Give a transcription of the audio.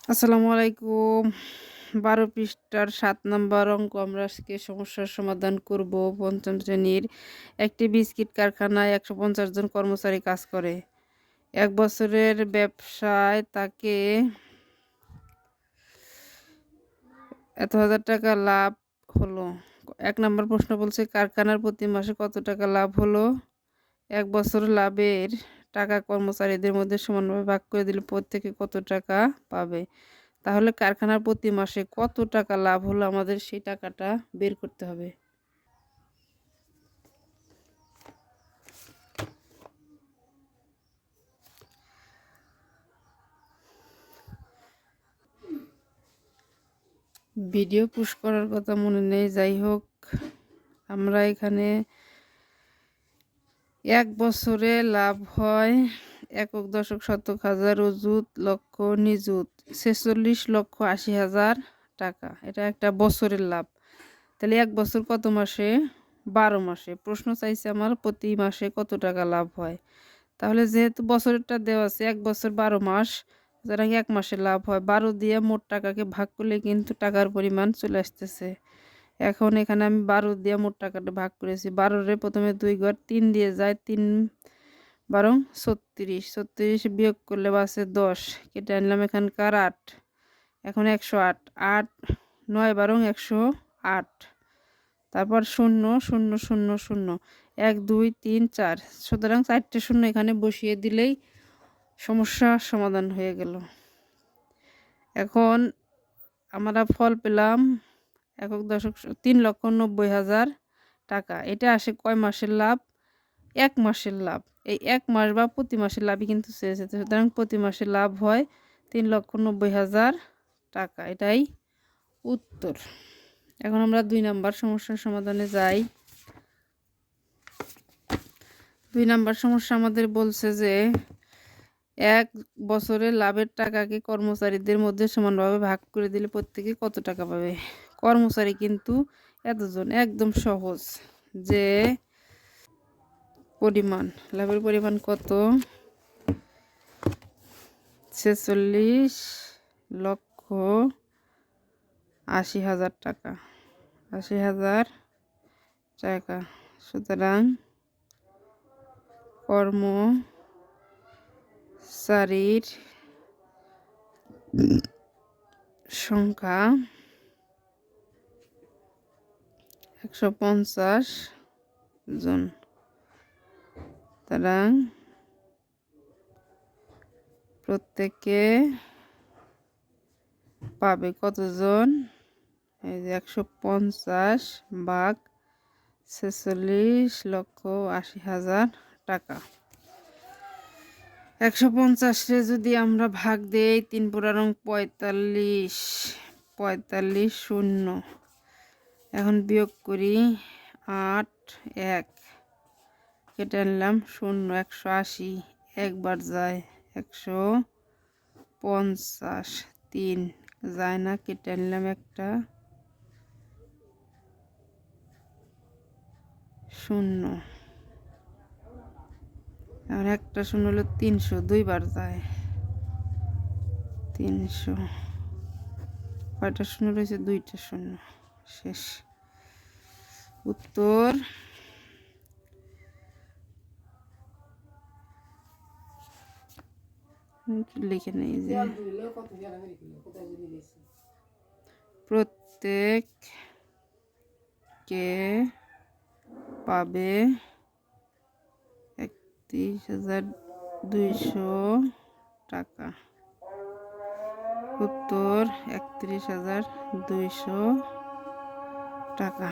আসসালামু আলাইকুম। ১২ পৃষ্ঠার ৭ নম্বর অঙ্ক আমরা আজকে সমস্যার সমাধান করব। পঞ্চম শ্রেণীর একটি বিস্কিট কারখানায় ১৫০ জন কর্মচারী কাজ করে। ১ বছরের ব্যবসায় তাকে এত হাজার টাকা লাভ হলো। ১ নম্বর প্রশ্ন বলছে কারখানার প্রতি মাসে কত টাকা লাভ হলো। ১ বছর লাভের টাকা কর্মচারীদের মধ্যে সমানভাবে ভাগ করে দিলে প্রত্যেকে কত টাকা পাবে। তাহলে কারখানার প্রতি মাসে কত টাকা লাভ হলো আমাদের সেই টাকাটা বের করতে হবে। ভিডিও পুশ করার কথা মনে নেই, যাই হোক আমরা এখানে ১ বছরে লাভ হয় একক দশক শতক হাজার অযুত লক্ষ নিযুত ৪৬,৮০,০০০ টাকা। এটা একটা বছরের লাভ। তাহলে ১ বছর কত মাসে? ১২ মাসে। প্রশ্ন চাইছে আমার প্রতি মাসে কত টাকা লাভ হয়। তাহলে যেহেতু বছরেরটা দেওয়া আছে ১ বছর ১২ মাস, সুতরাং ১ মাসে লাভ হয় ১২ দিয়ে মোট টাকাকে ভাগ করলে কিন্তু টাকার পরিমাণ চলে আসতেছে। এখন এখানে আমি ১২ দিয়ে মোট টাকাটা ভাগ করেছি। ১২ রে প্রথমে ২ ঘর ৩ দিয়ে যায়, ৩ বারং ৩৬, ৩৬ বিয়োগ করলে বাঁচে ১০, কেটে আনলাম এখানকার ৮। এখন ১০৮, ৮ ৯ বারং ১০৮, তারপর ০ ০ ০ ০ ১ ২ ৩ ৪, সুতরাং ৪টে শূন্য এখানে বসিয়ে দিলেই সমস্যা সমাধান হয়ে গেল। এখন আমরা ফল পেলাম একক দশক ৩,৯০,০০০ টাকা। এটা আসে কয় মাসের লাভ? ১ মাসের লাভ। এই ১ মাস বা প্রতি মাসের লাভই কিন্তু চেয়েছে, সুতরাং প্রতি মাসে লাভ হয় ৩,৯০,০০০ টাকা। এটাই উত্তর। এখন আমরা ২ নাম্বার সমস্যার সমাধানে যাই। ২ নাম্বার সমস্যা আমাদের বলছে যে ১ বছরে লাভের টাকাকে কর্মচারীদের মধ্যে সমানভাবে ভাগ করে দিলে প্রত্যেকে কত টাকা পাবে। কর্মচারী কিন্তু এতজন, একদম সহজ। যে পরিমাণ লাভের পরিমাণ কত? ৪৬,৮০,০০০ টাকা। ৮০,০০০ টাকা। সুতরাং কর্মচারীর সংখ্যা ১৫০ জন। সুতরাং প্রত্যেকে পাবে কতজন? এই যে ১৫০ ভাগ ৪৬,৮০,০০০ টাকা। ১৫০-রে যদি আমরা ভাগ দেই ৩ পুরারং ৪৫, ৪৫ শূন্য। এখন বিয়োগ করি ৮ ১, কেটে আনলাম ০ ১৮০, একবার যায় ১৫০, ৩ যায় না, কেটে আনলাম একটা ০। আর একটা ০ হলো ৩০০, ২ বার যায় ৩০০। কয়টা শূন্য রয়েছে? ২টা শূন্য। শেষ। উত্তর লিখে নেই যে প্রত্যেককে পাবে ৩১,২০০ টাকা। উত্তর ৩১,২০০ টাকা।